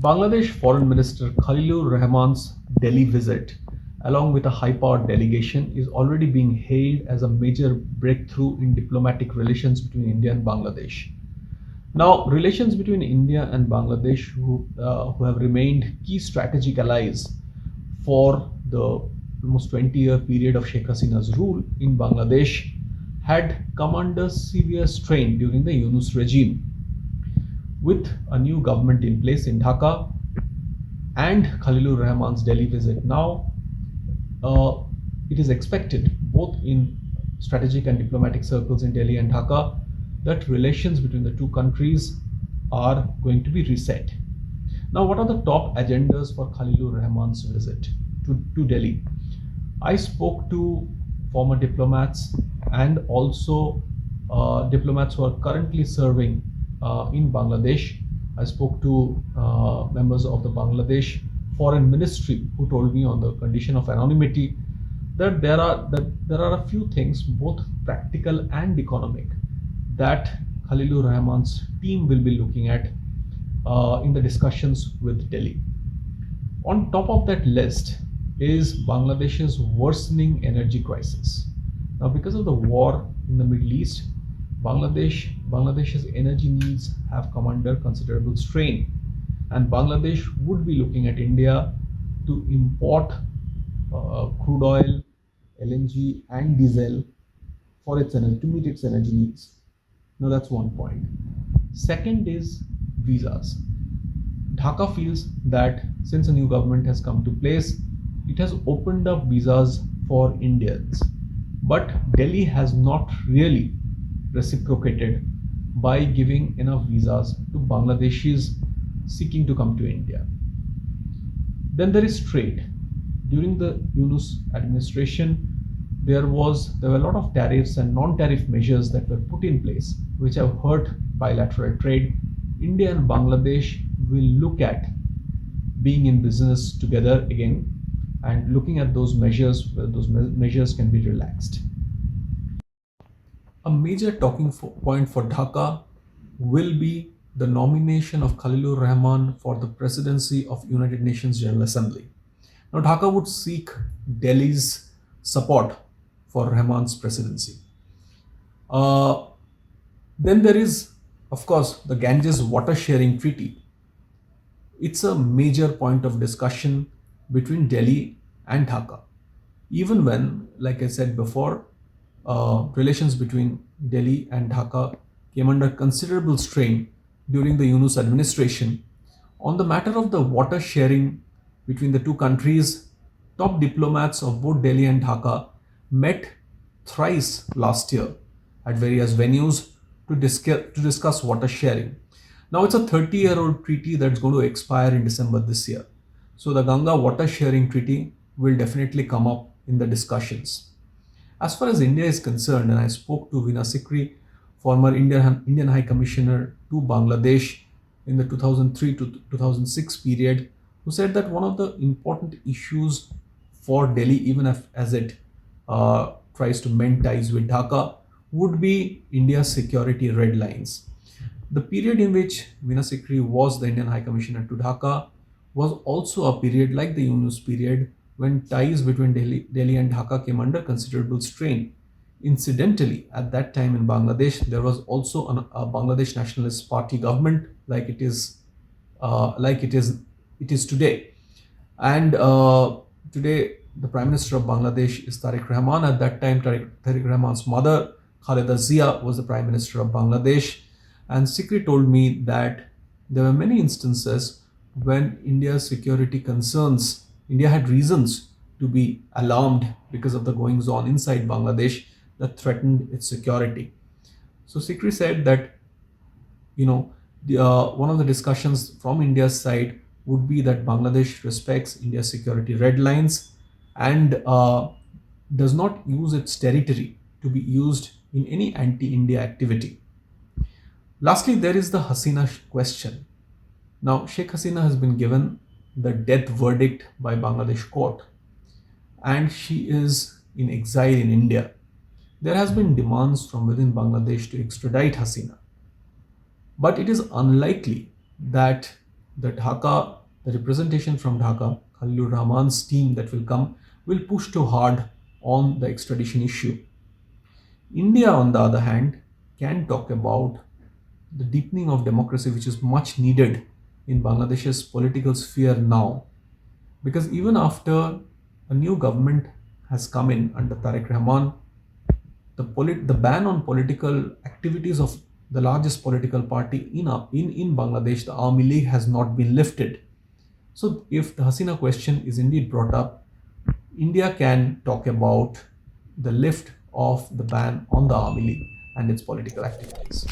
Bangladesh Foreign Minister Khalilur Rahman's Delhi visit, along with a high-powered delegation, is already being hailed as a major breakthrough in diplomatic relations between India and Bangladesh. Now, relations between India and Bangladesh, who have remained key strategic allies for the almost 20-year period of Sheikh Hasina's rule in Bangladesh, had come under severe strain during the Yunus regime. With a new government in place in Dhaka and Khalilur Rahman's Delhi visit now, it is expected, both in strategic and diplomatic circles in Delhi and Dhaka, that relations between the two countries are going to be reset. Now, what are the top agendas for Khalilur Rahman's visit to Delhi? I spoke to former diplomats and also diplomats who are currently serving in Bangladesh. I spoke to members of the Bangladesh Foreign Ministry who told me, on the condition of anonymity, that there are a few things, both practical and economic, that Khalilur Rahman's team will be looking at in the discussions with Delhi. On top of that list is Bangladesh's worsening energy crisis. Now, because of the war in the Middle East, Bangladesh's energy needs have come under considerable strain, and Bangladesh would be looking at India to import crude oil, LNG, and diesel for its energy, to meet its energy needs. Now, that's one point. Second is visas. Dhaka feels that since a new government has come to place, it has opened up visas for Indians, but Delhi has not really reciprocated by giving enough visas to Bangladeshis seeking to come to India. Then there is trade. During the Yunus administration, there were a lot of tariffs and non-tariff measures that were put in place, which have hurt bilateral trade. India and Bangladesh will look at being in business together again and looking at those measures, where those measures can be relaxed. A major talking point for Dhaka will be the nomination of Khalilur Rahman for the presidency of United Nations General Assembly. Now, Dhaka would seek Delhi's support for Rahman's presidency. Then there is, of course, the Ganges water sharing treaty. It's a major point of discussion between Delhi and Dhaka. Even when, like I said before, relations between Delhi and Dhaka came under considerable strain during the Yunus administration, on the matter of the water sharing between the two countries, top diplomats of both Delhi and Dhaka met thrice last year at various venues to discuss water sharing. Now, it's a 30-year-old treaty that's going to expire in December this year. So the Ganga water sharing treaty will definitely come up in the discussions. As far as India is concerned, and I spoke to Veena Sikri, former Indian High Commissioner to Bangladesh in the 2003 to 2006 period, who said that one of the important issues for Delhi, even as it tries to mend ties with Dhaka, would be India's security red lines. The period in which Veena Sikri was the Indian High Commissioner to Dhaka was also a period like the Yunus period, when ties between Delhi and Dhaka came under considerable strain. Incidentally, at that time in Bangladesh, there was also a Bangladesh Nationalist Party government, like it is today. And today, the Prime Minister of Bangladesh is Tariq Rahman. At that time, Tariq Rahman's mother, Khaleda Zia, was the Prime Minister of Bangladesh. And Sikri told me that there were many instances when India had reasons to be alarmed because of the goings on inside Bangladesh that threatened its security. So Sikri said that, one of the discussions from India's side would be that Bangladesh respects India's security red lines and does not use its territory to be used in any anti-India activity. Lastly, there is the Hasina question. Now, Sheikh Hasina has been given the death verdict by Bangladesh court, and she is in exile in India. There has been demands from within Bangladesh to extradite Hasina, but it is unlikely that the representation from Dhaka, Khalilur Rahman's team that will come, will push too hard on the extradition issue. India, on the other hand, can talk about the deepening of democracy, which is much needed in Bangladesh's political sphere now. Because even after a new government has come in under Tariq Rahman, the ban on political activities of the largest political party in Bangladesh, the Army League, has not been lifted. So, if the Hasina question is indeed brought up, India can talk about the lift of the ban on the Army League and its political activities.